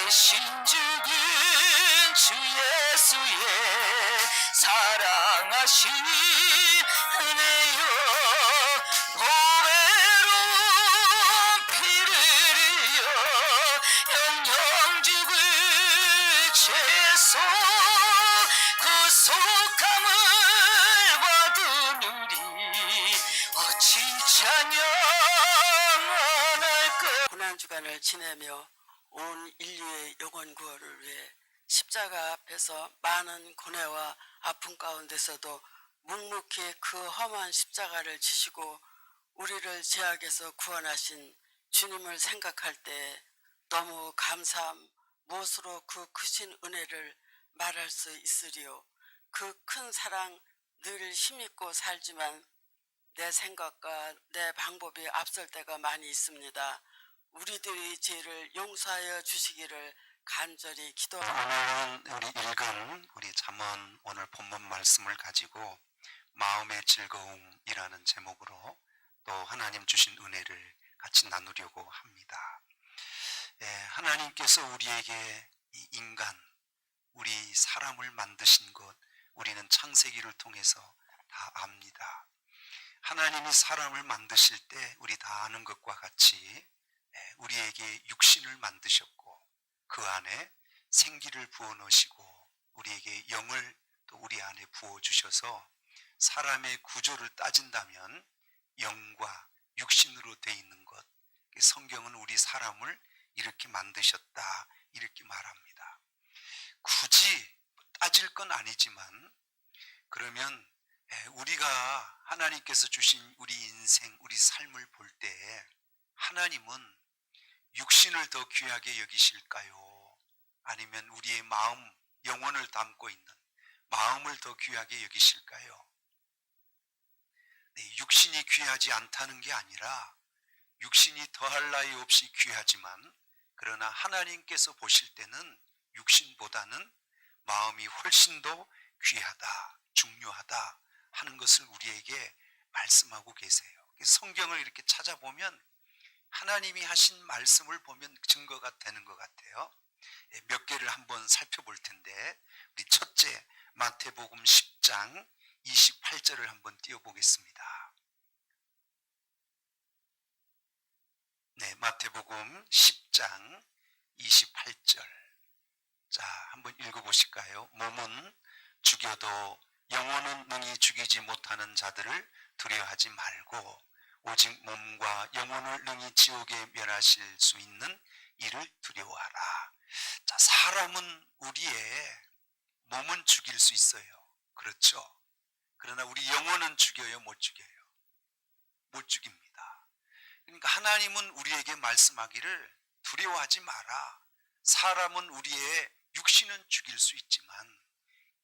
대신 죽은 주 예수의 사랑하신 은혜여 보배로운 피를 흘려 영영 죽을 죄소 구속함을 받은 우리 어찌 찬양할까. 고난주간을 지내며 온 인류의 영혼 구원을 위해 십자가 앞에서 많은 고뇌와 아픔 가운데서도 묵묵히 그 험한 십자가를 지시고 우리를 죄악에서 구원하신 주님을 생각할 때 너무 감사함, 무엇으로 그 크신 은혜를 말할 수 있으리요. 그 큰 사랑 늘 힘있고 살지만 내 생각과 내 방법이 앞설 때가 많이 있습니다. 우리들의 죄를 용서하여 주시기를 간절히 기도합니다. 오늘 우리 읽은 우리 잠언 오늘 본문 말씀을 가지고 마음의 즐거움이라는 제목으로 또 하나님 주신 은혜를 같이 나누려고 합니다. 하나님께서 우리에게 이 인간, 우리 사람을 만드신 것 우리는 창세기를 통해서 다 압니다. 하나님이 사람을 만드실 때 우리 다 아는 것과 같이 우리에게 육신을 만드셨고 그 안에 생기를 부어 넣으시고 우리에게 영을 또 우리 안에 부어 주셔서 사람의 구조를 따진다면 영과 육신으로 되어 있는 것, 성경은 우리 사람을 이렇게 만드셨다 이렇게 말합니다. 굳이 따질 건 아니지만 그러면 우리가 하나님께서 주신 우리 인생, 우리 삶을 볼 때 하나님은 육신을 더 귀하게 여기실까요? 아니면 우리의 마음, 영혼을 담고 있는 마음을 더 귀하게 여기실까요? 육신이 귀하지 않다는 게 아니라 육신이 더할 나위 없이 귀하지만 그러나 하나님께서 보실 때는 육신보다는 마음이 훨씬 더 귀하다, 중요하다 하는 것을 우리에게 말씀하고 계세요. 성경을 이렇게 찾아보면 하나님이 하신 말씀을 보면 증거가 되는 것 같아요. 몇 개를 한번 살펴볼 텐데 우리 첫째 마태복음 10장 28절을 한번 띄워보겠습니다. 네, 마태복음 10장 28절. 자, 한번 읽어보실까요? 몸은 죽여도 영혼은 능히 죽이지 못하는 자들을 두려워하지 말고 오직 몸과 영혼을 능히 지옥에 멸하실 수 있는 이를 두려워하라. 자, 사람은 우리의 몸은 죽일 수 있어요. 그렇죠? 그러나 우리 영혼은 죽여요? 못 죽여요? 못 죽입니다. 그러니까 하나님은 우리에게 말씀하기를 두려워하지 마라. 사람은 우리의 육신은 죽일 수 있지만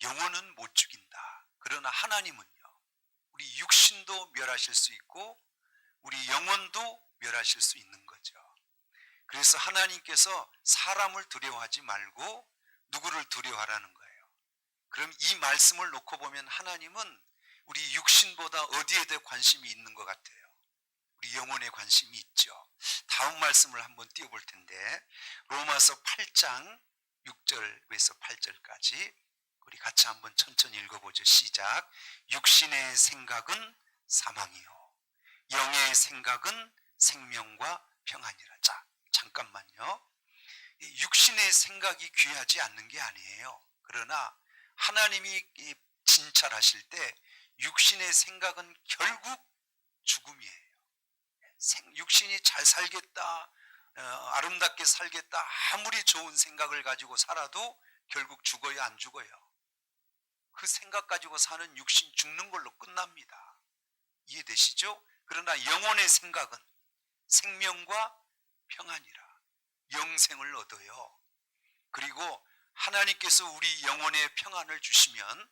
영혼은 못 죽인다. 그러나 하나님은요, 우리 육신도 멸하실 수 있고 우리 영혼도 멸하실 수 있는 거죠. 그래서 하나님께서 사람을 두려워하지 말고 누구를 두려워하라는 거예요. 그럼 이 말씀을 놓고 보면 하나님은 우리 육신보다 어디에 더 관심이 있는 것 같아요? 우리 영혼에 관심이 있죠. 다음 말씀을 한번 띄워볼 텐데 로마서 8장 6절에서 8절까지 우리 같이 한번 천천히 읽어보죠. 시작. 육신의 생각은 사망이요 영의 생각은 생명과 평안이라. 자, 잠깐만요. 육신의 생각이 귀하지 않는 게 아니에요. 그러나 하나님이 진찰하실 때 육신의 생각은 결국 죽음이에요. 육신이 잘 살겠다, 아름답게 살겠다, 아무리 좋은 생각을 가지고 살아도 결국 죽어요, 안 죽어요? 그 생각 가지고 사는 육신 죽는 걸로 끝납니다. 이해되시죠? 그러나 영혼의 생각은 생명과 평안이라. 영생을 얻어요. 그리고 하나님께서 우리 영혼에 평안을 주시면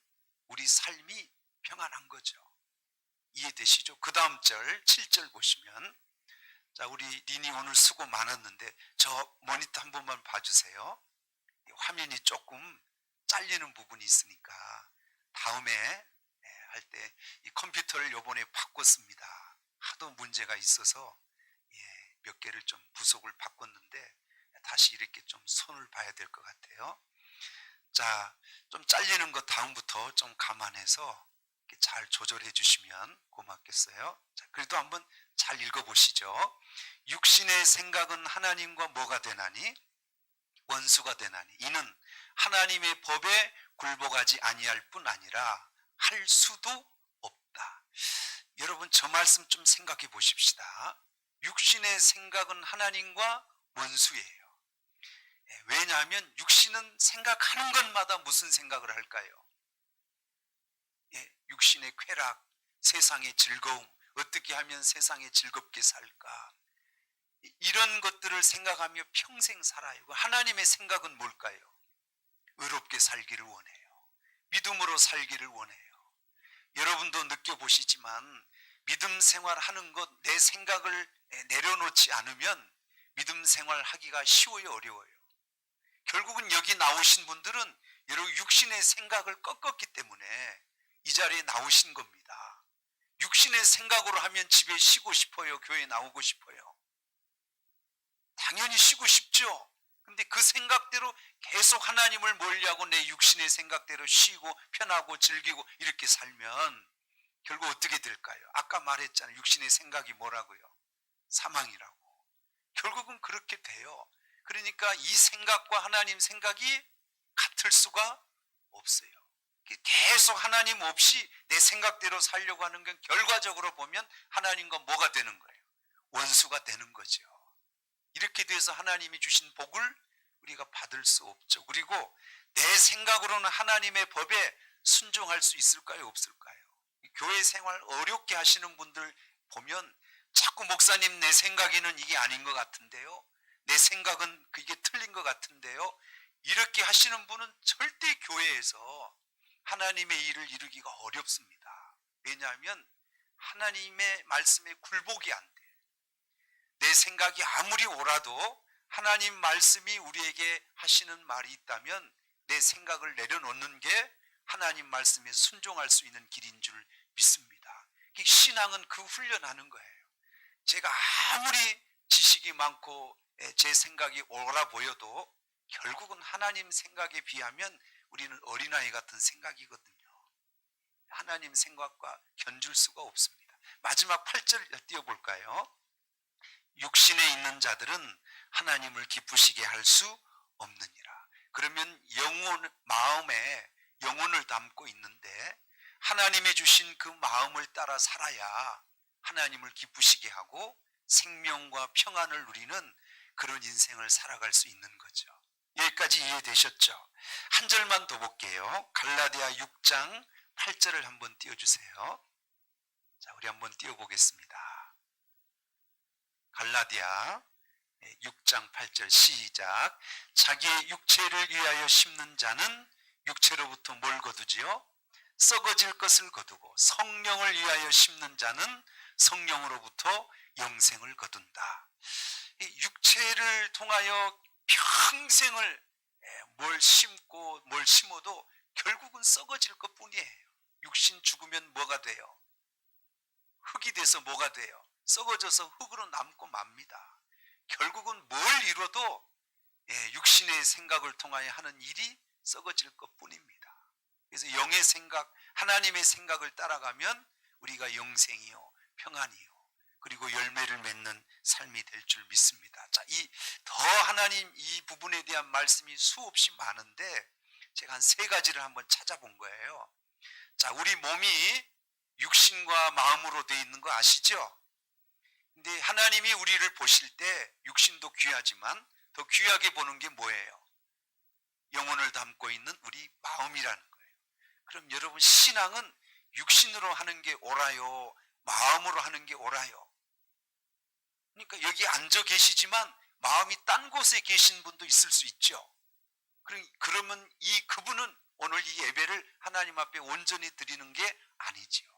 우리 삶이 평안한 거죠. 이해되시죠? 그 다음 절 7절 보시면, 자, 우리 린이 오늘 수고 많았는데 저 모니터 한 번만 봐주세요. 화면이 조금 잘리는 부분이 있으니까 다음에 할 때 이 컴퓨터를 요번에 바꿨습니다. 하도 문제가 있어서 몇 개를 좀 부속을 바꿨는데 다시 이렇게 좀 손을 봐야 될 것 같아요. 자, 좀 잘리는 것 다음부터 좀 감안해서 이렇게 잘 조절해 주시면 고맙겠어요. 자, 그래도 한번 잘 읽어보시죠. 육신의 생각은 하나님과 뭐가 되나니? 원수가 되나니. 이는 하나님의 법에 굴복하지 아니할 뿐 아니라 할 수도 없다. 여러분, 저 말씀 좀 생각해 보십시다. 육신의 생각은 하나님과 원수예요. 왜냐하면 육신은 생각하는 것마다 무슨 생각을 할까요? 육신의 쾌락, 세상의 즐거움, 어떻게 하면 세상에 즐겁게 살까? 이런 것들을 생각하며 평생 살아요. 하나님의 생각은 뭘까요? 의롭게 살기를 원해요. 믿음으로 살기를 원해요. 여러분도 느껴보시지만 믿음 생활하는 것, 내 생각을 내려놓지 않으면 믿음 생활하기가 쉬워요, 어려워요? 결국은 여기 나오신 분들은 여러분 육신의 생각을 꺾었기 때문에 이 자리에 나오신 겁니다. 육신의 생각으로 하면 집에 쉬고 싶어요, 교회 나오고 싶어요? 당연히 쉬고 싶죠. 근데 그 생각대로 계속 하나님을 몰려하고 내 육신의 생각대로 쉬고 편하고 즐기고 이렇게 살면 결국 어떻게 될까요? 아까 말했잖아요. 육신의 생각이 뭐라고요? 사망이라고. 결국은 그렇게 돼요. 그러니까 이 생각과 하나님 생각이 같을 수가 없어요. 계속 하나님 없이 내 생각대로 살려고 하는 건 결과적으로 보면 하나님과 뭐가 되는 거예요? 원수가 되는 거죠. 이렇게 돼서 하나님이 주신 복을 우리가 받을 수 없죠. 그리고 내 생각으로는 하나님의 법에 순종할 수 있을까요? 없을까요? 교회 생활 어렵게 하시는 분들 보면 자꾸 목사님 내 생각에는 이게 아닌 것 같은데요. 내 생각은 그게 틀린 것 같은데요. 이렇게 하시는 분은 절대 교회에서 하나님의 일을 이루기가 어렵습니다. 왜냐하면 하나님의 말씀에 굴복이 안 돼. 내 생각이 아무리 옳아도 하나님 말씀이 우리에게 하시는 말이 있다면 내 생각을 내려놓는 게 하나님 말씀에 순종할 수 있는 길인 줄 믿습니다. 신앙은 그 훈련하는 거예요. 제가 아무리 지식이 많고 제 생각이 옳아 보여도 결국은 하나님 생각에 비하면 우리는 어린아이 같은 생각이거든요. 하나님 생각과 견줄 수가 없습니다. 마지막 8절 띄워볼까요? 육신에 있는 자들은 하나님을 기쁘시게 할 수 없느니라. 그러면 마음에 영혼을 담고 있는데 하나님이 주신 그 마음을 따라 살아야 하나님을 기쁘시게 하고 생명과 평안을 누리는 그런 인생을 살아갈 수 있는 거죠. 여기까지 이해되셨죠? 한 절만 더 볼게요. 갈라디아 6장 8절을 한번 띄워주세요. 자, 우리 한번 띄워보겠습니다. 갈라디아 6장 8절 시작. 자기의 육체를 위하여 심는 자는 육체로부터 뭘 거두지요? 썩어질 것을 거두고 성령을 위하여 심는 자는 성령으로부터 영생을 거둔다. 육체를 통하여 평생을 뭘 심고 뭘 심어도 결국은 썩어질 것뿐이에요. 육신 죽으면 뭐가 돼요? 흙이 돼서 뭐가 돼요? 썩어져서 흙으로 남고 맙니다. 결국은 뭘 이뤄도 육신의 생각을 통하여 하는 일이 썩어질 것뿐입니다. 그래서 영의 생각, 하나님의 생각을 따라가면 우리가 영생이요, 평안이요, 그리고 열매를 맺는 삶이 될 줄 믿습니다. 자, 하나님 이 부분에 대한 말씀이 수없이 많은데 제가 한 3가지를 한번 찾아본 거예요. 자, 우리 몸이 육신과 마음으로 되어 있는 거 아시죠? 근데 하나님이 우리를 보실 때 육신도 귀하지만 더 귀하게 보는 게 뭐예요? 영혼을 담고 있는 우리 마음이라는 거예요. 그럼 여러분, 신앙은 육신으로 하는 게 옳아요, 마음으로 하는 게 옳아요? 그러니까 여기 앉아 계시지만 마음이 딴 곳에 계신 분도 있을 수 있죠. 그러면 그분은 오늘 이 예배를 하나님 앞에 온전히 드리는 게 아니지요.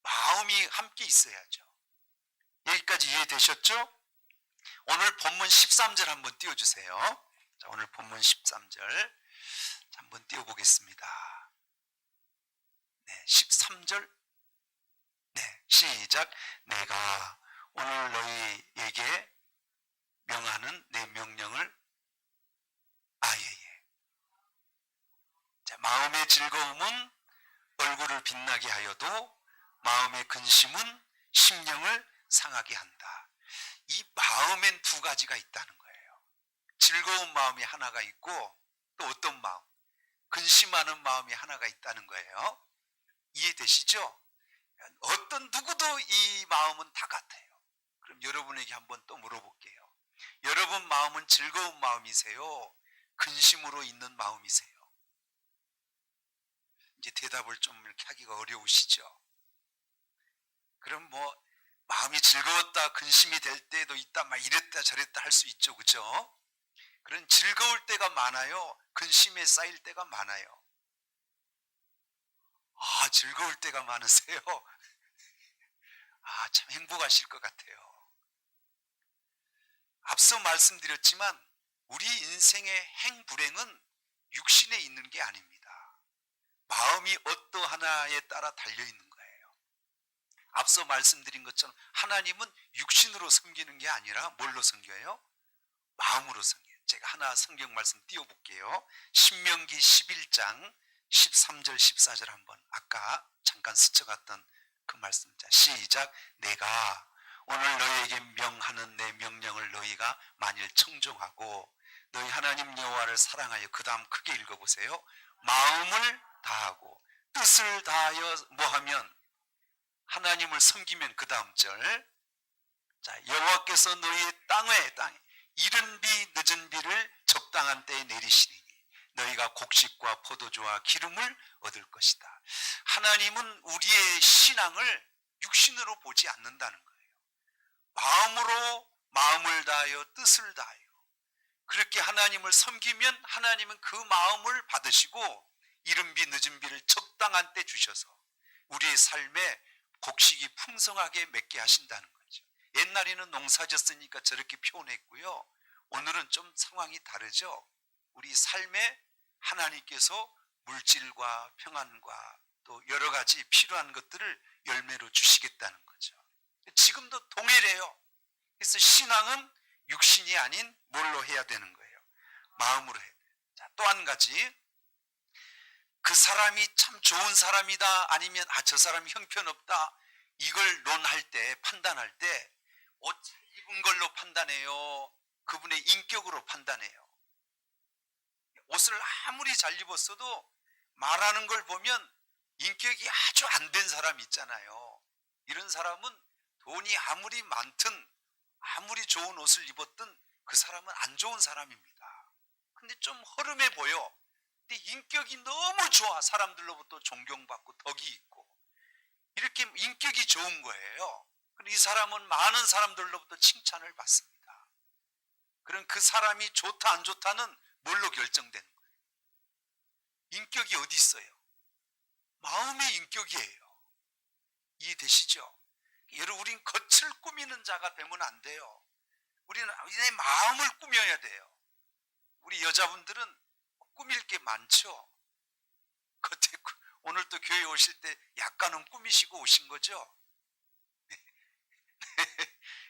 마음이 함께 있어야죠. 여기까지 이해되셨죠? 오늘 본문 13절 한번 띄워주세요. 자, 오늘 본문 13절 한번 띄워보겠습니다. 네, 13절. 네, 시작. 내가 오늘 너희에게 명하는 내 명령을 눈의 즐거움은 얼굴을 빛나게 하여도 마음의 근심은 심령을 상하게 한다. 이 마음엔 두 가지가 있다는 거예요. 즐거운 마음이 하나가 있고 또 어떤 마음, 근심하는 마음이 하나가 있다는 거예요. 이해되시죠? 어떤 누구도 이 마음은 다 같아요. 그럼 여러분에게 한번 또 물어볼게요. 여러분 마음은 즐거운 마음이세요? 근심으로 있는 마음이세요? 이제 대답을 좀 이렇게 하기가 어려우시죠? 그럼 뭐 마음이 즐거웠다 근심이 될 때도 있다 막 이랬다 저랬다 할 수 있죠, 그죠? 그런 즐거울 때가 많아요, 근심에 쌓일 때가 많아요? 아, 즐거울 때가 많으세요? 아, 참 행복하실 것 같아요. 앞서 말씀드렸지만 우리 인생의 행불행은 육신에 있는 게 아닙니다. 마음이 어떠하나에 따라 달려있는 거예요. 앞서 말씀드린 것처럼 하나님은 육신으로 섬기는 게 아니라 뭘로 섬겨요? 마음으로 섬겨요. 제가 하나 성경 말씀 띄워볼게요. 신명기 11장 13절 14절 한번 아까 잠깐 스쳐갔던 그 말씀. 자, 시작. 내가 오늘 너희에게 명하는 내 명령을 너희가 만일 청종하고 너희 하나님 여호와를 사랑하여, 그 다음 크게 읽어보세요. 마음을 다하고 뜻을 다하여 뭐하면, 하나님을 섬기면, 그 다음 절. 자, 여호와께서 너희의 땅에 이른 비 늦은 비를 적당한 때에 내리시니 너희가 곡식과 포도주와 기름을 얻을 것이다. 하나님은 우리의 신앙을 육신으로 보지 않는다는 거예요. 마음으로 마음을 다하여 뜻을 다하여 그렇게 하나님을 섬기면 하나님은 그 마음을 받으시고 이른 비 늦은 비를 적당한 때 주셔서 우리의 삶에 곡식이 풍성하게 맺게 하신다는 거죠. 옛날에는 농사 졌으니까 저렇게 표현했고요. 오늘은 좀 상황이 다르죠. 우리 삶에 하나님께서 물질과 평안과 또 여러 가지 필요한 것들을 열매로 주시겠다는 거죠. 지금도 동일해요. 그래서 신앙은 육신이 아닌 뭘로 해야 되는 거예요? 마음으로 해야 돼요. 자, 또 한 가지, 그 사람이 참 좋은 사람이다 아니면 저 사람이 형편없다, 이걸 논할 때, 판단할 때 옷 잘 입은 걸로 판단해요? 그분의 인격으로 판단해요? 옷을 아무리 잘 입었어도 말하는 걸 보면 인격이 아주 안 된 사람 있잖아요. 이런 사람은 돈이 아무리 많든 아무리 좋은 옷을 입었든 그 사람은 안 좋은 사람입니다. 근데 좀 허름해 보여. 근데 인격이 너무 좋아. 사람들로부터 존경받고 덕이 있고 이렇게 인격이 좋은 거예요. 이 사람은 많은 사람들로부터 칭찬을 받습니다. 그럼 그 사람이 좋다 안 좋다는 뭘로 결정되는 거예요? 인격이 어디 있어요? 마음의 인격이에요. 이해되시죠? 여러분, 우린 겉을 꾸미는 자가 되면 안 돼요. 우리는 내 마음을 꾸며야 돼요. 우리 여자분들은 꾸밀 게 많죠. 겉에, 오늘 또 교회 오실 때 약간은 꾸미시고 오신 거죠.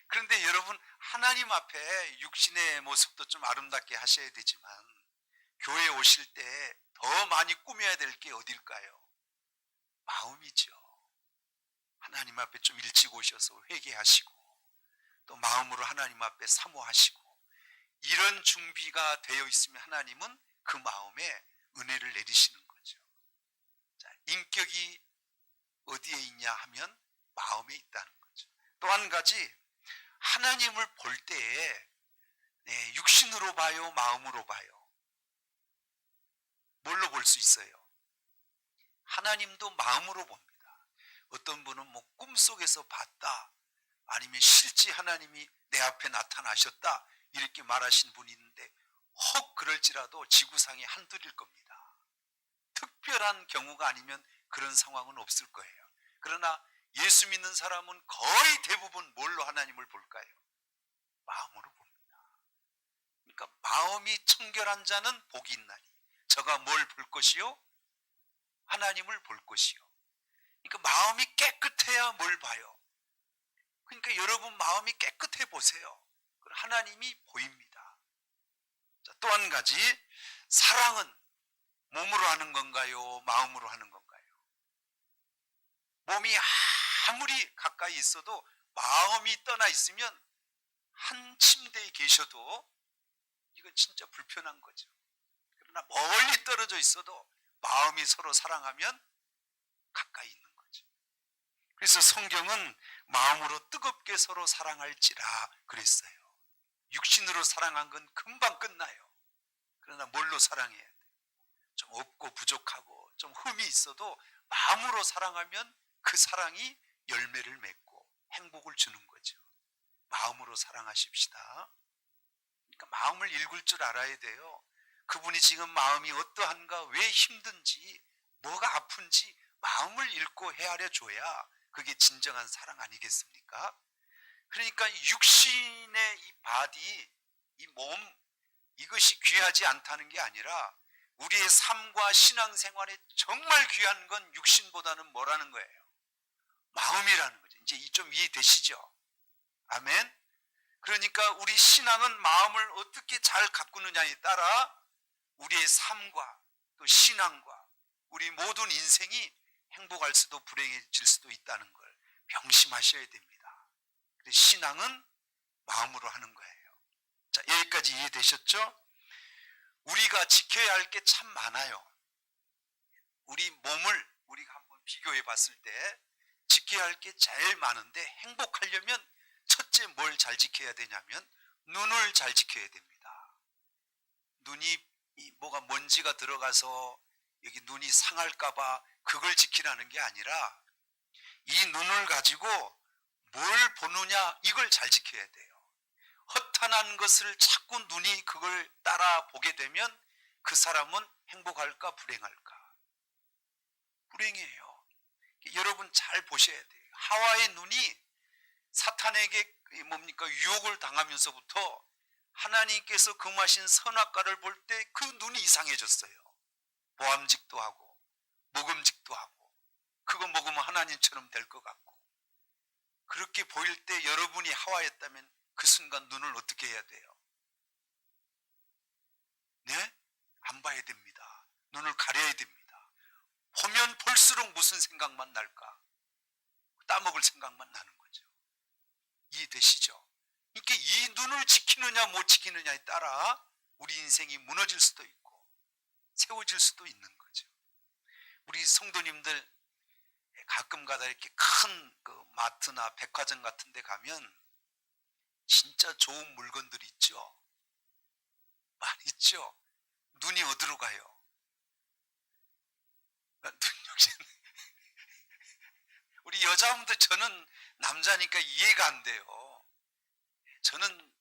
그런데 여러분, 하나님 앞에 육신의 모습도 좀 아름답게 하셔야 되지만 교회 오실 때 더 많이 꾸며야 될 게 어딜까요? 마음이죠. 하나님 앞에 좀 일찍 오셔서 회개하시고 또 마음으로 하나님 앞에 사모하시고 이런 준비가 되어 있으면 하나님은 그 마음에 은혜를 내리시는 거죠. 자, 인격이 어디에 있냐 하면 마음에 있다는 거죠. 또 한 가지, 하나님을 볼 때에 육신으로 봐요, 마음으로 봐요? 뭘로 볼 수 있어요? 하나님도 마음으로 봅니다. 어떤 분은 뭐 꿈속에서 봤다, 아니면 실제 하나님이 내 앞에 나타나셨다, 이렇게 말하신 분이 있는데 혹 그럴지라도 지구상에 한둘일 겁니다. 특별한 경우가 아니면 그런 상황은 없을 거예요. 그러나 예수 믿는 사람은 거의 대부분 뭘로 하나님을 볼까요? 마음으로 봅니다. 그러니까 마음이 청결한 자는 복이 있나니 저가 뭘 볼 것이요? 하나님을 볼 것이요. 그러니까 마음이 깨끗해야 뭘 봐요? 그러니까 여러분 마음이 깨끗해 보세요. 하나님이 보입니다. 자, 또 한 가지, 사랑은 몸으로 하는 건가요? 마음으로 하는 건가요? 몸이 아무리 가까이 있어도 마음이 떠나 있으면 한 침대에 계셔도 이건 진짜 불편한 거죠. 그러나 멀리 떨어져 있어도 마음이 서로 사랑하면 가까이 있는 거죠. 그래서 성경은 마음으로 뜨겁게 서로 사랑할지라 그랬어요. 육신으로 사랑한 건 금방 끝나요. 그러나 뭘로 사랑해야 돼? 좀 없고 부족하고 좀 흠이 있어도 마음으로 사랑하면 그 사랑이 열매를 맺고 행복을 주는 거죠. 마음으로 사랑하십시다. 그러니까 마음을 읽을 줄 알아야 돼요. 그분이 지금 마음이 어떠한가, 왜 힘든지, 뭐가 아픈지 마음을 읽고 헤아려 줘야 그게 진정한 사랑 아니겠습니까? 그러니까 육신의 이 바디, 이 몸, 이것이 귀하지 않다는 게 아니라 우리의 삶과 신앙생활에 정말 귀한 건 육신보다는 뭐라는 거예요? 마음이라는 거죠. 이제 좀 이해되시죠? 아멘. 그러니까 우리 신앙은 마음을 어떻게 잘 가꾸느냐에 따라 우리의 삶과 또 신앙과 우리 모든 인생이 행복할 수도 불행해질 수도 있다는 걸 명심하셔야 됩니다. 신앙은 마음으로 하는 거예요. 자, 여기까지 이해되셨죠? 우리가 지켜야 할 게 참 많아요. 우리 몸을 우리가 한번 비교해 봤을 때 지켜야 할 게 제일 많은데 행복하려면 첫째 뭘 잘 지켜야 되냐면 눈을 잘 지켜야 됩니다. 눈이 뭐가 먼지가 들어가서 여기 눈이 상할까봐 그걸 지키라는 게 아니라 이 눈을 가지고 뭘 보느냐 이걸 잘 지켜야 돼요. 허탄한 것을 자꾸 눈이 그걸 따라 보게 되면 그 사람은 행복할까 불행할까? 불행해요. 여러분 잘 보셔야 돼요. 하와의 눈이 사탄에게 뭡니까 유혹을 당하면서부터 하나님께서 금하신 선악과를 볼 때 그 눈이 이상해졌어요. 보암직도 하고 먹음직도 하고 그거 먹으면 하나님처럼 될 것 같고 그렇게 보일 때 여러분이 하와였다면 그 순간 눈을 어떻게 해야 돼요? 네? 안 봐야 됩니다. 눈을 가려야 됩니다. 보면 볼수록 무슨 생각만 날까? 따먹을 생각만 나는 거죠. 이해되시죠? 그러니까 이 눈을 지키느냐 못 지키느냐에 따라 우리 인생이 무너질 수도 있고 세워질 수도 있는 거죠. 우리 성도님들 가끔가다 이렇게 큰 그 마트나 백화점 같은 데 가면 진짜 좋은 물건들이 있죠. 많이 있죠. 눈이 어디로 가요? 우리 여자분들 저는 남자니까 이해가 안 돼요. 저는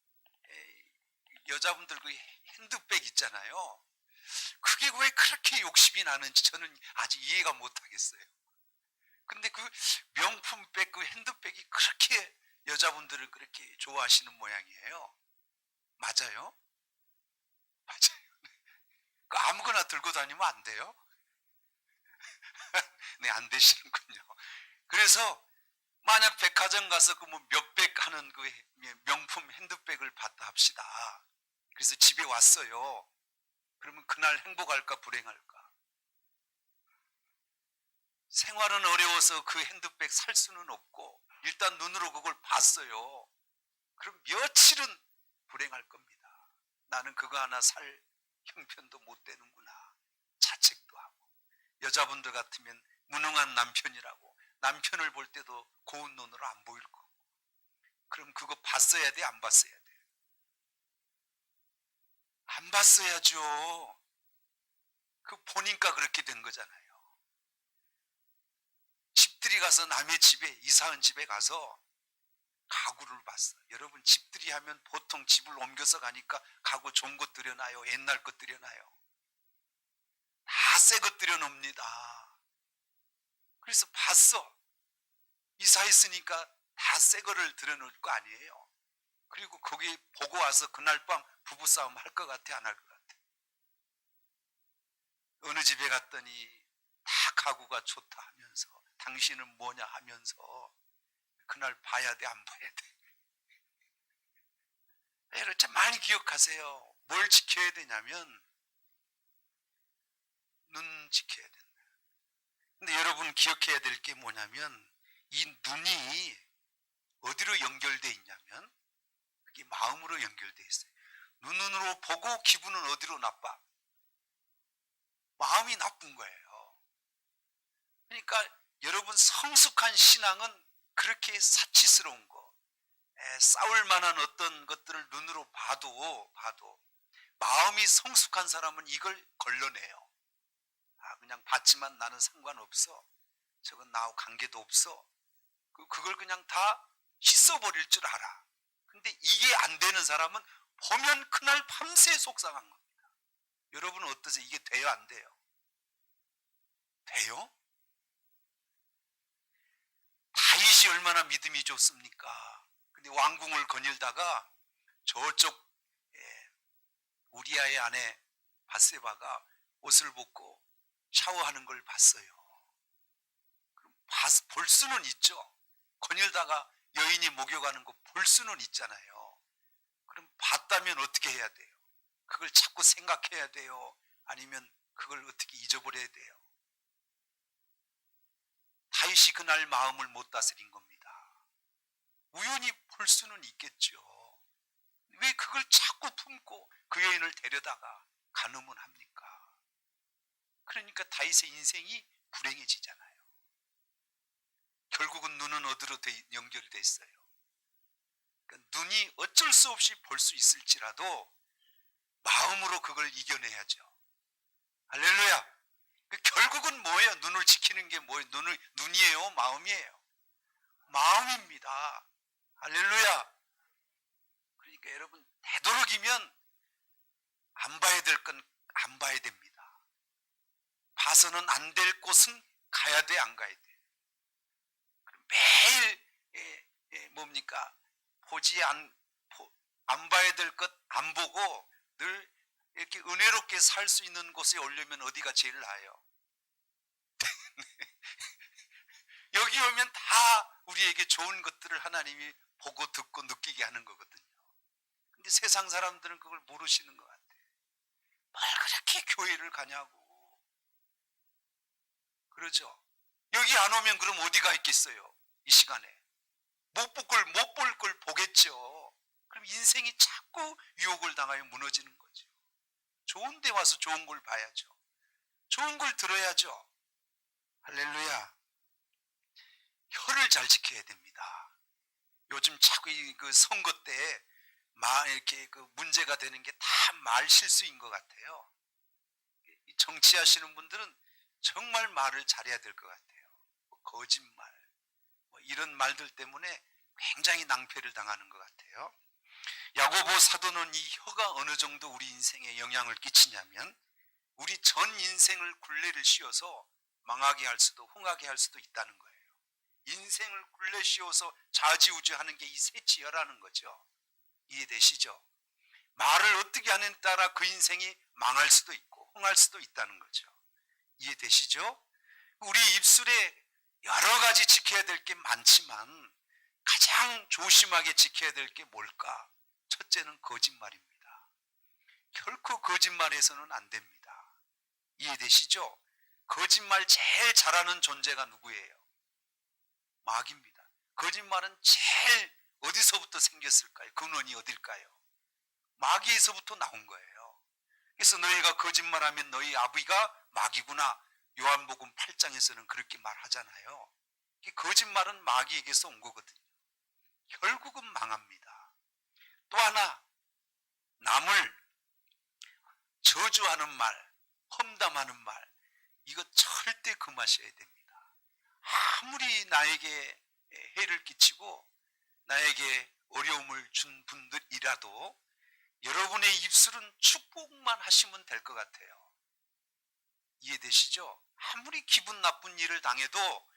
여자분들 그 핸드백 있잖아요. 그게 왜 그렇게 욕심이 나는지 저는 아직 이해가 못 하겠어요. 근데 그 명품백 그 핸드백이 그렇게 여자분들을 그렇게 좋아하시는 모양이에요. 맞아요? 맞아요. 그 아무거나 들고 다니면 안 돼요? 네, 안 되시는군요. 그래서 만약 백화점 가서 그 뭐 몇백 하는 그 명품 핸드백을 봤다 합시다. 그래서 집에 왔어요. 그러면 그날 행복할까 불행할까? 생활은 어려워서 그 핸드백 살 수는 없고 일단 눈으로 그걸 봤어요. 그럼 며칠은 불행할 겁니다. 나는 그거 하나 살 형편도 못 되는구나. 자책도 하고 여자분들 같으면 무능한 남편이라고 남편을 볼 때도 고운 눈으로 안 보일 거고 그럼 그거 봤어야 돼 안 봤어야 돼? 안 봤어야죠. 그 보니까 그렇게 된 거잖아요. 집들이 가서 남의 집에 이사한 집에 가서 가구를 봤어. 여러분 집들이 하면 보통 집을 옮겨서 가니까 가구 좋은 것 들여놔요. 옛날 것 들여놔요. 다 새 것 들여놓습니다. 그래서 봤어. 이사했으니까 다 새 거를 들여놓을 거 아니에요. 그리고 거기 보고 와서 그날 밤 부부싸움 할 것 같아 안 할 것 같아? 어느 집에 갔더니 다 가구가 좋다 하면서 당신은 뭐냐 하면서 그날 봐야 돼 안 봐야 돼? 여러분 참 많이 기억하세요. 뭘 지켜야 되냐면 눈 지켜야 된다. 근데 여러분 기억해야 될 게 뭐냐면 이 눈이 어디로 연결돼 있냐면 그게 마음으로 연결돼 있어요. 눈으로 보고 기분은 어디로 나빠? 마음이 나쁜 거예요. 그러니까 여러분 성숙한 신앙은 그렇게 사치스러운 거, 싸울 만한 어떤 것들을 눈으로 봐도 마음이 성숙한 사람은 이걸 걸러내요. 그냥 봤지만 나는 상관없어. 저건 나하고 관계도 없어. 그걸 그냥 다 씻어버릴 줄 알아. 근데 이게 안 되는 사람은 보면 그날 밤새 속상한 겁니다. 여러분은 어떠세요? 이게 돼요, 안 돼요? 돼요? 다윗이 얼마나 믿음이 좋습니까? 근데 왕궁을 거닐다가 저쪽 우리아의 아내 바세바가 옷을 벗고 샤워하는 걸 봤어요. 그럼 볼 수는 있죠. 거닐다가 여인이 목욕하는 거 볼 수는 있잖아요. 그럼 봤다면 어떻게 해야 돼요? 그걸 자꾸 생각해야 돼요? 아니면 그걸 어떻게 잊어버려야 돼요? 다윗이 그날 마음을 못 다스린 겁니다. 우연히 볼 수는 있겠죠. 왜 그걸 자꾸 품고 그 여인을 데려다가 간음을 합니까? 그러니까 다윗의 인생이 불행해지잖아요. 결국은 눈은 어디로 연결되어 있어요? 그러니까 눈이 어쩔 수 없이 볼 수 있을지라도 마음으로 그걸 이겨내야죠. 할렐루야. 결국은 뭐예요? 눈을 지키는 게 뭐예요? 눈이에요? 마음이에요? 마음입니다. 할렐루야. 그러니까 여러분 되도록이면 안 봐야 될 건 안 봐야 됩니다. 봐서는 안 될 곳은 가야 돼, 안 가야 돼? 매일 뭡니까? 안 봐야 될 것 안 보고 늘 이렇게 은혜롭게 살 수 있는 곳에 오려면 어디가 제일 나아요? 여기 오면 다 우리에게 좋은 것들을 하나님이 보고 듣고 느끼게 하는 거거든요. 근데 세상 사람들은 그걸 모르시는 것 같아요. 뭘 그렇게 교회를 가냐고. 그러죠? 여기 안 오면 그럼 어디가 있겠어요? 이 시간에 못 볼 걸 보겠죠. 그럼 인생이 자꾸 유혹을 당하여 무너지는 거죠. 좋은 데 와서 좋은 걸 봐야죠. 좋은 걸 들어야죠. 할렐루야. 혀를 잘 지켜야 됩니다. 요즘 자꾸 그 선거 때 이렇게 그 문제가 되는 게 다 말 실수인 것 같아요. 정치하시는 분들은 정말 말을 잘해야 될 것 같아요. 거짓말, 이런 말들 때문에 굉장히 낭패를 당하는 것 같아요. 야고보 사도는 이 혀가 어느 정도 우리 인생에 영향을 끼치냐면 우리 전 인생을 굴레를 씌워서 망하게 할 수도 흥하게 할 수도 있다는 거예요. 인생을 굴레 씌워서 좌지우지하는 게 이 셋지여라는 거죠. 이해되시죠? 말을 어떻게 하느냐에 따라 그 인생이 망할 수도 있고 흥할 수도 있다는 거죠. 이해되시죠? 우리 입술에 여러 가지 지켜야 될 게 많지만 가장 조심하게 지켜야 될 게 뭘까? 첫째는 거짓말입니다. 결코 거짓말해서는 안 됩니다. 이해되시죠? 거짓말 제일 잘하는 존재가 누구예요? 마귀입니다. 거짓말은 제일 어디서부터 생겼을까요? 근원이 어딜까요? 마귀에서부터 나온 거예요. 그래서 너희가 거짓말하면 너희 아버지가 마귀구나. 요한복음 8장에서는 그렇게 말하잖아요. 거짓말은 마귀에게서 온 거거든요. 결국은 망합니다. 또 하나, 남을 저주하는 말, 험담하는 말, 이거 절대 금하셔야 됩니다. 아무리 나에게 해를 끼치고 나에게 어려움을 준 분들이라도 여러분의 입술은 축복만 하시면 될 것 같아요. 이해되시죠? 아무리 기분 나쁜 일을 당해도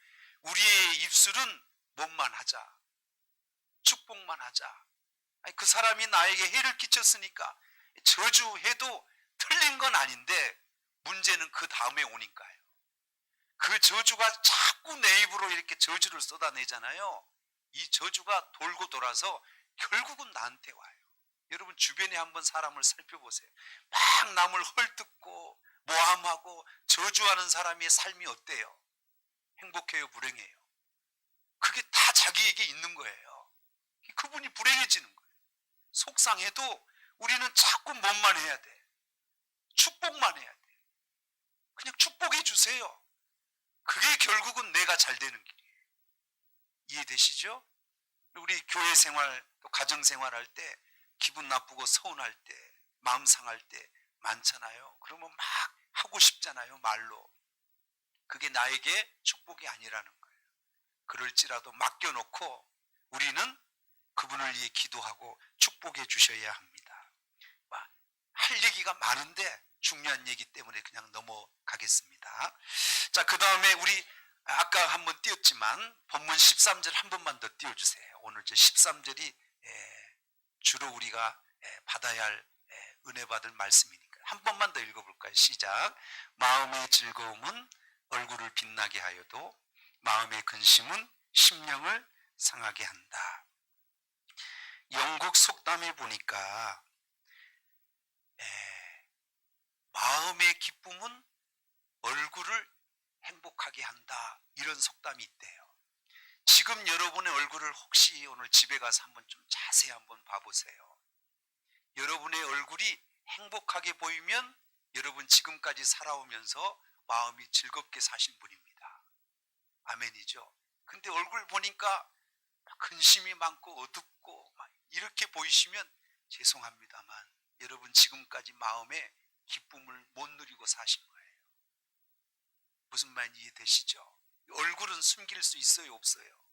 우리의 입술은 뭐만 하자, 축복만 하자. 그 사람이 나에게 해를 끼쳤으니까 저주해도 틀린 건 아닌데 문제는 그 다음에 오니까요. 그 저주가 자꾸 내 입으로 이렇게 저주를 쏟아내잖아요. 이 저주가 돌고 돌아서 결국은 나한테 와요. 여러분 주변에 한번 사람을 살펴보세요. 막 남을 헐뜯고 모함하고 저주하는 사람의 삶이 어때요? 행복해요, 불행해요? 그게 다 자기에게 있는 거예요. 그분이 불행해지는 거예요. 속상해도 우리는 자꾸 뭔만 해야 돼. 축복만 해야 돼. 그냥 축복해 주세요. 그게 결국은 내가 잘 되는 길이에요. 이해되시죠? 우리 교회 생활, 또 가정 생활할 때 기분 나쁘고 서운할 때, 마음 상할 때 많잖아요. 그러면 막 하고 싶잖아요, 말로. 그게 나에게 축복이 아니라는 거예요. 그럴지라도 맡겨놓고 우리는 그분을 위해 기도하고 축복해 주셔야 합니다. 할 얘기가 많은데 중요한 얘기 때문에 그냥 넘어가겠습니다. 자, 그 다음에 우리 아까 한번 띄웠지만 본문 13절 한 번만 더 띄워주세요. 오늘 제 13절이 주로 우리가 받아야 할 은혜 받을 말씀이니까 한 번만 더 읽어볼까요? 시작. 마음의 즐거움은 얼굴을 빛나게 하여도 마음의 근심은 심령을 상하게 한다. 영국 속담에 보니까 마음의 기쁨은 얼굴을 행복하게 한다, 이런 속담이 있대요. 지금 여러분의 얼굴을 혹시 오늘 집에 가서 한번 좀 자세히 한번 봐보세요. 여러분의 얼굴이 행복하게 보이면 여러분 지금까지 살아오면서 마음이 즐겁게 사신 분입니다. 아멘이죠. 근데 얼굴 보니까 근심이 많고 어둡고 막 이렇게 보이시면 죄송합니다만 여러분 지금까지 마음에 기쁨을 못 누리고 사신 거예요. 무슨 말인지 이해되시죠? 얼굴은 숨길 수 있어요, 없어요?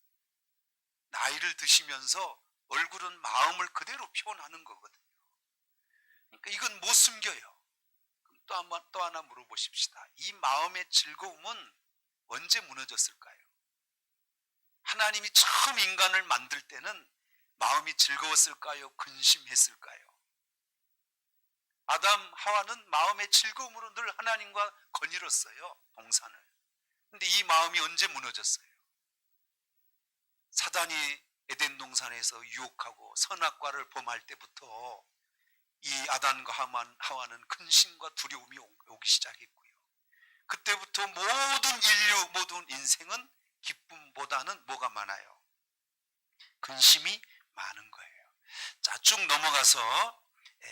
나이를 드시면서 얼굴은 마음을 그대로 표현하는 거거든요. 그러니까 이건 못 숨겨요. 그럼 또 하나 물어보십시다. 이 마음의 즐거움은 언제 무너졌을까요? 하나님이 처음 인간을 만들 때는 마음이 즐거웠을까요? 근심했을까요? 아담, 하와는 마음의 즐거움으로 늘 하나님과 거닐었어요, 동산을. 근데 이 마음이 언제 무너졌어요? 사단이 에덴 동산에서 유혹하고 선악과를 범할 때부터 이 아담과 하와는 근심과 두려움이 오기 시작했고요. 그때부터 모든 인류, 모든 인생은 기쁨보다는 뭐가 많아요? 근심이 많은 거예요. 자, 쭉 넘어가서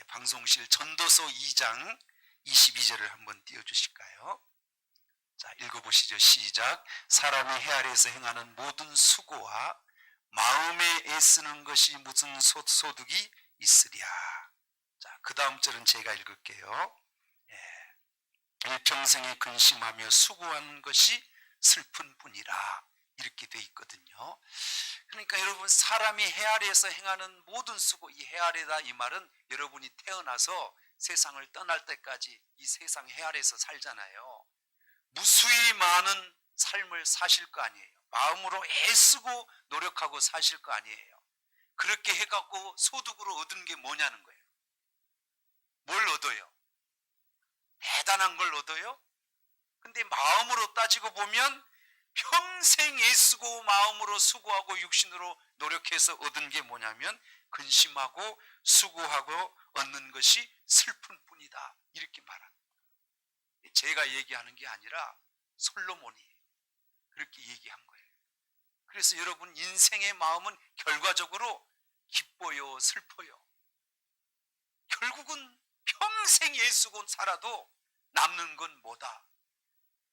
방송실 전도서 2장 22절을 한번 띄워주실까요? 자, 읽어보시죠. 시작. 사람이 해 아래에서 행하는 모든 수고와 마음에 애쓰는 것이 무슨 소득이 있으랴. 자, 그 다음 절은 제가 읽을게요. 일평생에 근심하며 수고한 것이 슬픈 뿐이라, 이렇게 돼 있거든요. 그러니까 여러분, 사람이 해 아래에서 행하는 모든 수고, 이 해 아래다 이 말은 여러분이 태어나서 세상을 떠날 때까지 이 세상 해 아래에서 살잖아요. 무수히 많은 삶을 사실 거 아니에요. 마음으로 애쓰고 노력하고 사실 거 아니에요. 그렇게 해갖고 소득으로 얻은 게 뭐냐는 거예요. 뭘 얻어요? 대단한 걸 얻어요? 근데 마음으로 따지고 보면 평생 애쓰고 마음으로 수고하고 육신으로 노력해서 얻은 게 뭐냐면 근심하고 수고하고 얻는 것이 슬픈 뿐이다, 이렇게 말합니다. 제가 얘기하는 게 아니라 솔로몬이 그렇게 얘기한 거예요. 그래서 여러분, 인생의 마음은 결과적으로 기뻐요, 슬퍼요? 결국은 평생 애쓰고 살아도 남는 건 뭐다?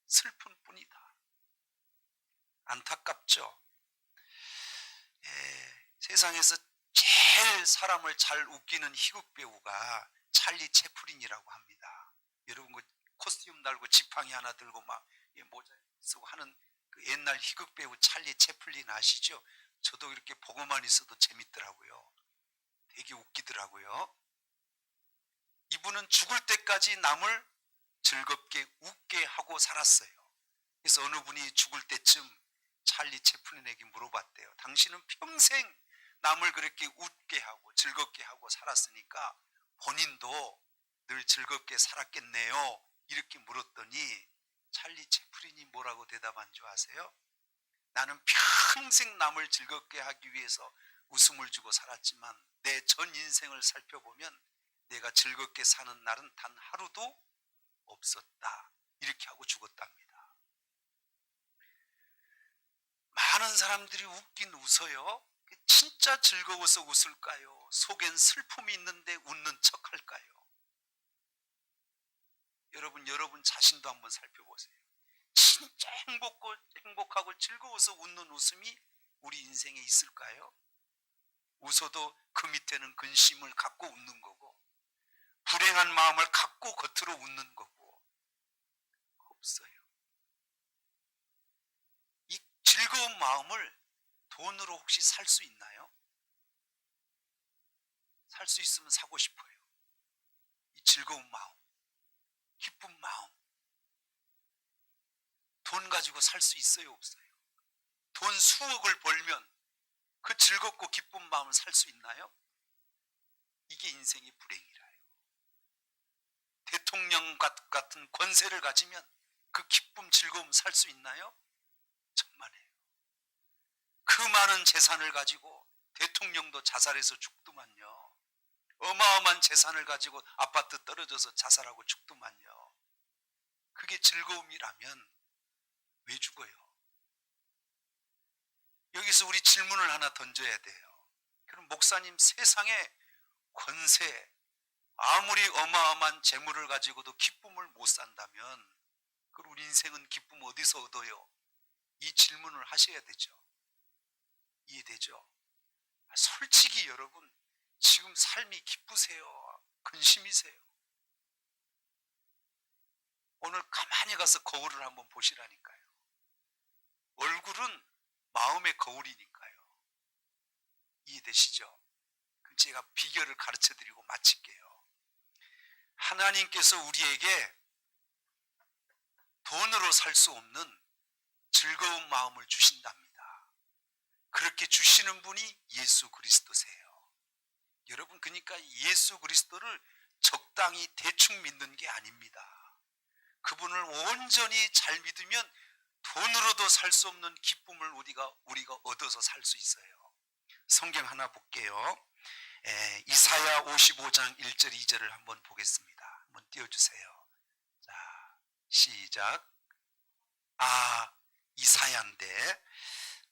슬픈 뿐이다. 안타깝죠? 세상에서 제일 사람을 잘 웃기는 희극 배우가 찰리 채플린이라고 합니다. 여러분, 그 코스튬 달고 지팡이 하나 들고 막 모자 쓰고 하는 그 옛날 희극 배우 찰리 채플린 아시죠? 저도 이렇게 보고만 있어도 재밌더라고요. 되게 웃기더라고요. 이분은 죽을 때까지 남을 즐겁게 웃게 하고 살았어요. 그래서 어느 분이 죽을 때쯤 찰리 채플린에게 물어봤대요. 당신은 평생 남을 그렇게 웃게 하고 즐겁게 하고 살았으니까 본인도 늘 즐겁게 살았겠네요, 이렇게 물었더니 찰리 채플린이 뭐라고 대답한 줄 아세요? 나는 평생 남을 즐겁게 하기 위해서 웃음을 주고 살았지만 내 전 인생을 살펴보면 내가 즐겁게 사는 날은 단 하루도 없었다. 이렇게 하고 죽었답니다. 많은 사람들이 웃긴 웃어요. 진짜 즐거워서 웃을까요? 속엔 슬픔이 있는데 웃는 척 할까요? 여러분 자신도 한번 살펴보세요. 진짜 행복하고 즐거워서 웃는 웃음이 우리 인생에 있을까요? 웃어도 그 밑에는 근심을 갖고 웃는 거고, 불행한 마음을 갖고 겉으로 웃는 거고, 없어요. 이 즐거운 마음을 돈으로 혹시 살 수 있나요? 살 수 있으면 사고 싶어요. 이 즐거운 마음, 기쁜 마음. 돈 가지고 살 수 있어요, 없어요? 돈 수억을 벌면 그 즐겁고 기쁜 마음을 살 수 있나요? 이게 인생의 불행이라요. 대통령 같은 권세를 가지면 그 기쁨, 즐거움 살 수 있나요? 천만에요. 그 많은 재산을 가지고 대통령도 자살해서 죽더만요. 어마어마한 재산을 가지고 아파트 떨어져서 자살하고 죽더만요. 그게 즐거움이라면 왜 죽어요? 여기서 우리 질문을 하나 던져야 돼요. 그럼 목사님, 세상에 권세, 아무리 어마어마한 재물을 가지고도 기쁨을 못 산다면 그럼 우리 인생은 기쁨 어디서 얻어요? 이 질문을 하셔야 되죠. 이해되죠? 솔직히 여러분, 지금 삶이 기쁘세요? 근심이세요? 오늘 가만히 가서 거울을 한번 보시라니까요. 얼굴은 마음의 거울이니까요. 이해되시죠? 그럼 제가 비결을 가르쳐 드리고 마칠게요. 하나님께서 우리에게 돈으로 살 수 없는 즐거운 마음을 주신답니다. 그렇게 주시는 분이 예수 그리스도세요. 여러분, 그러니까 예수 그리스도를 적당히 대충 믿는 게 아닙니다. 그분을 온전히 잘 믿으면 돈으로도 살 수 없는 기쁨을 우리가 얻어서 살 수 있어요. 성경 하나 볼게요. 이사야 55장 1절 2절을 한번 보겠습니다. 한번 띄워주세요. 자, 시작. 이사야인데,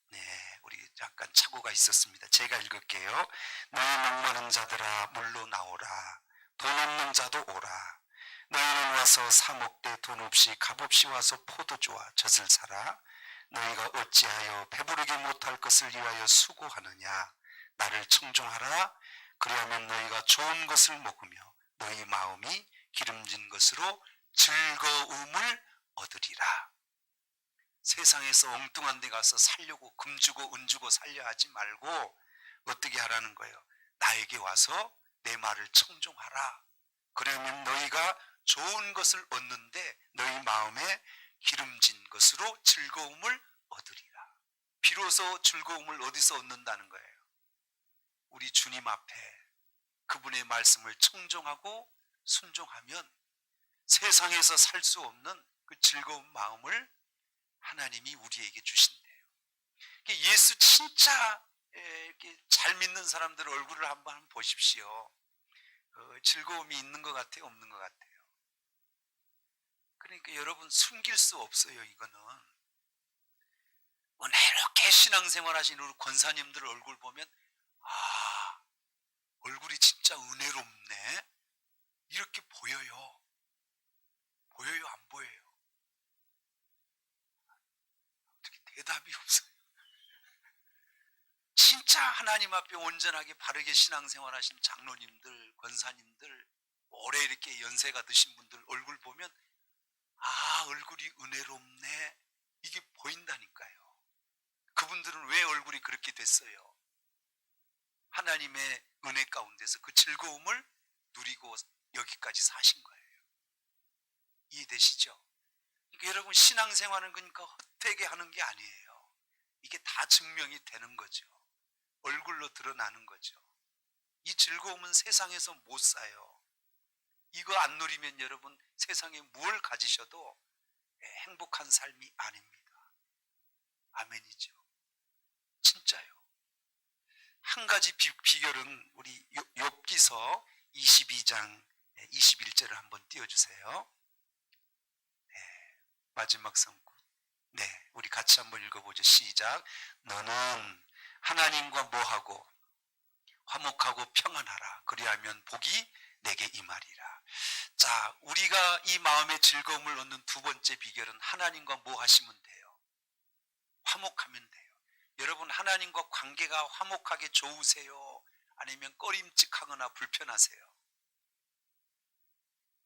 네, 우리 잠깐 착오가 있었습니다. 제가 읽을게요. 너희 목마른 자들아 물로 나오라. 돈 없는 자도 오라. 너희는 와서 사 먹되 돈 없이 값없이 와서 포도주와 젖을 사라. 너희가 어찌하여 배부르게 못할 것을 위하여 수고하느냐. 나를 청종하라. 그리하면 너희가 좋은 것을 먹으며 너희 마음이 기름진 것으로 즐거움을 얻으리라. 세상에서 엉뚱한 데 가서 살려고 금 주고 은 주고 살려 하지 말고 어떻게 하라는 거예요? 나에게 와서 내 말을 청종하라. 그러면 너희가 좋은 것을 얻는데 너희 마음에 기름진 것으로 즐거움을 얻으리라. 비로소 즐거움을 어디서 얻는다는 거예요? 우리 주님 앞에 그분의 말씀을 청종하고 순종하면 세상에서 살 수 없는 그 즐거운 마음을 하나님이 우리에게 주신대요. 예수 진짜 이렇게 잘 믿는 사람들 얼굴을 한번 보십시오. 즐거움이 있는 것 같아요, 없는 것 같아요? 그러니까 여러분, 숨길 수 없어요. 이거는 은혜롭게 신앙생활 하시는 우리 권사님들 얼굴 보면 얼굴이 진짜 은혜롭네 이렇게 보여요. 보여요, 안 보여요? 어떻게 대답이 없어요. 진짜 하나님 앞에 온전하게 바르게 신앙생활 하신 장로님들, 권사님들, 오래 이렇게 연세가 드신 분들 얼굴 보면 얼굴이 은혜롭네 이게 보인다니까요. 그분들은 왜 얼굴이 그렇게 됐어요? 하나님의 은혜 가운데서 그 즐거움을 누리고 여기까지 사신 거예요. 이해되시죠? 그러니까 여러분, 신앙생활은 그러니까 헛되게 하는 게 아니에요. 이게 다 증명이 되는 거죠. 얼굴로 드러나는 거죠. 이 즐거움은 세상에서 못 사요. 이거 안 누리면 여러분 세상에 뭘 가지셔도 행복한 삶이 아닙니다. 아멘이죠. 진짜요. 한 가지 비결은 우리 욥기서 22장 21절을 한번 띄워주세요. 마지막 성구. 네, 우리 같이 한번 읽어보죠. 시작. 너는 하나님과 뭐하고 화목하고 평안하라. 그리하면 복이 내게 임하리라. 자, 우리가 이 마음의 즐거움을 얻는 두 번째 비결은 하나님과 뭐 하시면 돼요? 화목하면 돼요. 여러분, 하나님과 관계가 화목하게 좋으세요? 아니면 꺼림칙하거나 불편하세요?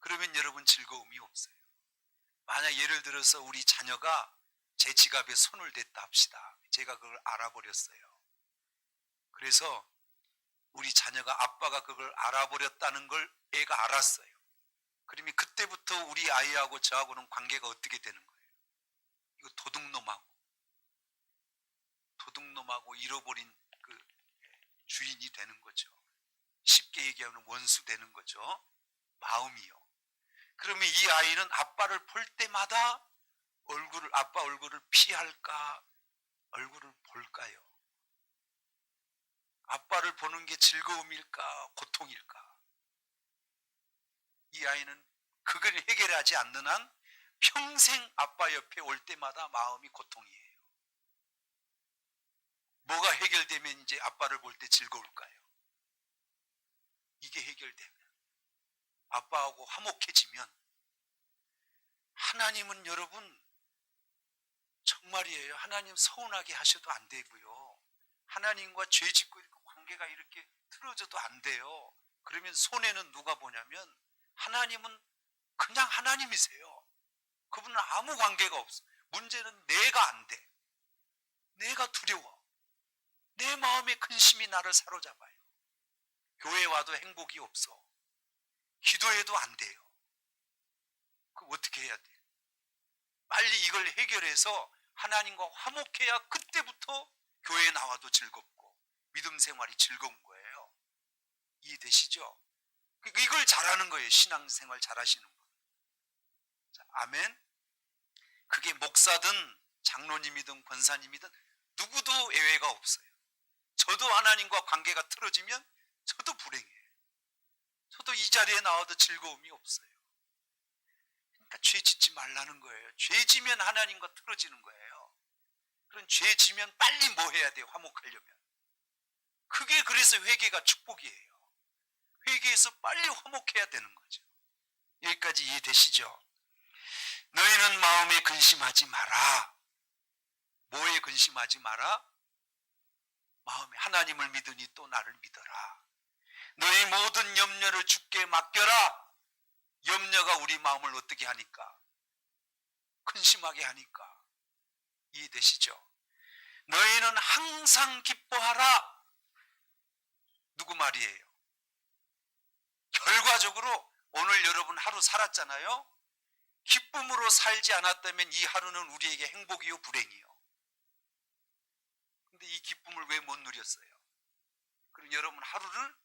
그러면 여러분 즐거움이 없어요. 만약 예를 들어서 우리 자녀가 제 지갑에 손을 댔다 합시다. 제가 그걸 알아버렸어요. 그래서 우리 자녀가 아빠가 그걸 알아버렸다는 걸 애가 알았어요. 그러면 그때부터 우리 아이하고 저하고는 관계가 어떻게 되는 거예요? 이거 도둑놈하고 잃어버린 그 주인이 되는 거죠. 쉽게 얘기하면 원수 되는 거죠. 마음이요. 그러면 이 아이는 아빠를 볼 때마다 아빠 얼굴을 피할까? 얼굴을 볼까요? 아빠를 보는 게 즐거움일까? 고통일까? 이 아이는 그걸 해결하지 않는 한 평생 아빠 옆에 올 때마다 마음이 고통이에요. 뭐가 해결되면 이제 아빠를 볼 때 즐거울까요? 이게 해결되면, 아빠하고 화목해지면, 하나님은 여러분 정말이에요. 하나님 서운하게 하셔도 안 되고요. 하나님과 죄 짓고 이렇게 관계가 이렇게 틀어져도 안 돼요. 그러면 손해는 누가 보냐면 하나님은 그냥 하나님이세요. 그분은 아무 관계가 없어. 문제는 내가 안 돼. 내가 두려워. 내 마음의 근심이 나를 사로잡아요. 교회 와도 행복이 없어. 기도해도 안 돼요. 그럼 어떻게 해야 돼? 빨리 이걸 해결해서 하나님과 화목해야 그때부터 교회에 나와도 즐겁고 믿음 생활이 즐거운 거예요. 이해되시죠? 이걸 잘하는 거예요. 신앙생활 잘하시는 분. 자, 아멘. 그게 목사든 장로님이든 권사님이든 누구도 예외가 없어요. 저도 하나님과 관계가 틀어지면 저도 불행해요. 저도 이 자리에 나와도 즐거움이 없어요. 그러니까 죄 짓지 말라는 거예요. 죄 지면 하나님과 틀어지는 거예요. 그런 죄 지면 빨리 뭐 해야 돼요? 화목하려면. 그게 그래서 회개가 축복이에요. 회개해서 빨리 화목해야 되는 거죠. 여기까지 이해되시죠? 너희는 마음에 근심하지 마라. 뭐에 근심하지 마라? 마음에 하나님을 믿으니 또 나를 믿어라. 너희 모든 염려를 주께 맡겨라. 염려가 우리 마음을 어떻게 하니까? 근심하게 하니까. 이해되시죠? 너희는 항상 기뻐하라. 누구 말이에요? 결과적으로 오늘 여러분 하루 살았잖아요. 기쁨으로 살지 않았다면 이 하루는 우리에게 행복이요 불행이요. 근데 이 기쁨을 왜 못 누렸어요? 그럼 여러분 하루를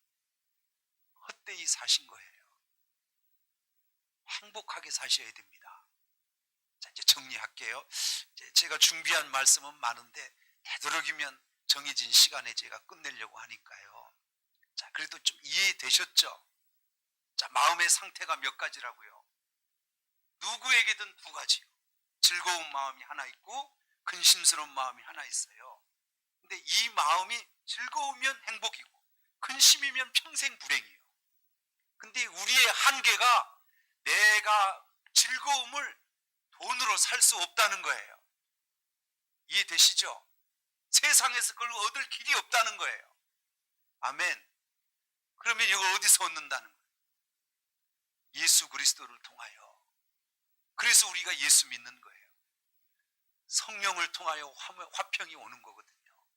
헛되이 사신 거예요. 행복하게 사셔야 됩니다. 자, 이제 정리할게요. 제가 준비한 말씀은 많은데 되도록이면 정해진 시간에 제가 끝내려고 하니까요. 자, 그래도 좀 이해되셨죠? 자, 마음의 상태가 몇 가지라고요? 누구에게든 두 가지요. 즐거운 마음이 하나 있고 근심스러운 마음이 하나 있어요. 근데 이 마음이 즐거우면 행복이고 근심이면 평생 불행이에요. 근데 우리의 한계가 내가 즐거움을 돈으로 살 수 없다는 거예요. 이해되시죠? 세상에서 그걸 얻을 길이 없다는 거예요. 아멘. 그러면 이걸 어디서 얻는다는 거예요? 예수 그리스도를 통하여. 그래서 우리가 예수 믿는 거예요. 성령을 통하여 화평이 오는 거거든요.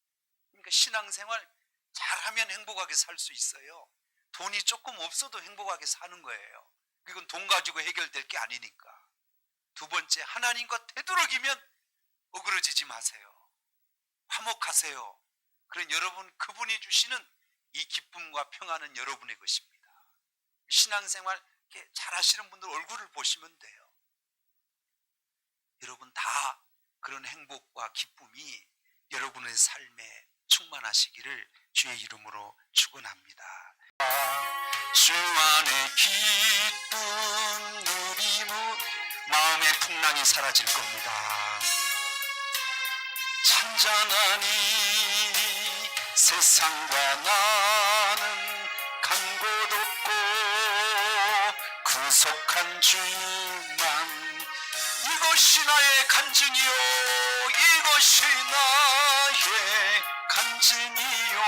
그러니까 신앙생활 잘하면 행복하게 살 수 있어요. 돈이 조금 없어도 행복하게 사는 거예요. 이건 돈 가지고 해결될 게 아니니까. 두 번째, 하나님과 되도록이면 어그러지지 마세요. 화목하세요. 그럼 여러분, 그분이 주시는 이 기쁨과 평안은 여러분의 것입니다. 신앙생활 잘 하시는 분들 얼굴을 보시면 돼요. 여러분 다 그런 행복과 기쁨이 여러분의 삶에 충만하시기를 주의 이름으로 축원합니다. 주 안에 기쁨 누리무 마음의 풍랑이 사라질 겁니다. 찬잔하니 세상과 나는 간 곳 없고 구속한 주만 이것이 나의 간증이요 이것이 나의 간증이요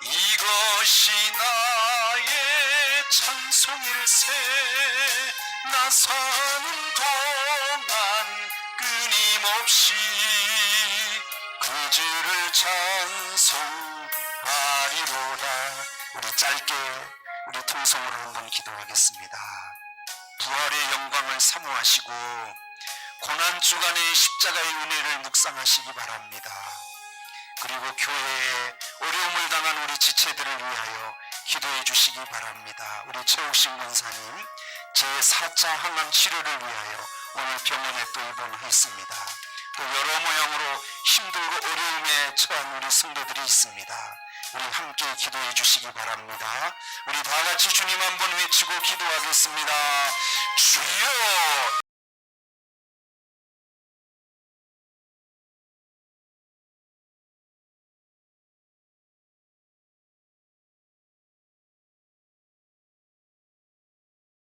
이것이 나의 찬송일세 나 사는 동안 끊임없이 그 주를 찬송하리로다. 우리 짧게 우리 통성으로 한번 기도하겠습니다. 부활의 영광을 사모하시고 고난주간의 십자가의 은혜를 묵상하시기 바랍니다. 그리고 교회에 어려움을 당한 우리 지체들을 위하여 기도해 주시기 바랍니다. 우리 최옥신 권사님 제4차 항암 치료를 위하여 오늘 병원에 또 입원했습니다. 또 여러 모양으로 힘들고 어려움에 처한 우리 성도들이 있습니다. 우리 함께 기도해 주시기 바랍니다. 우리 다 같이 주님 한번 외치고 기도하겠습니다. 주여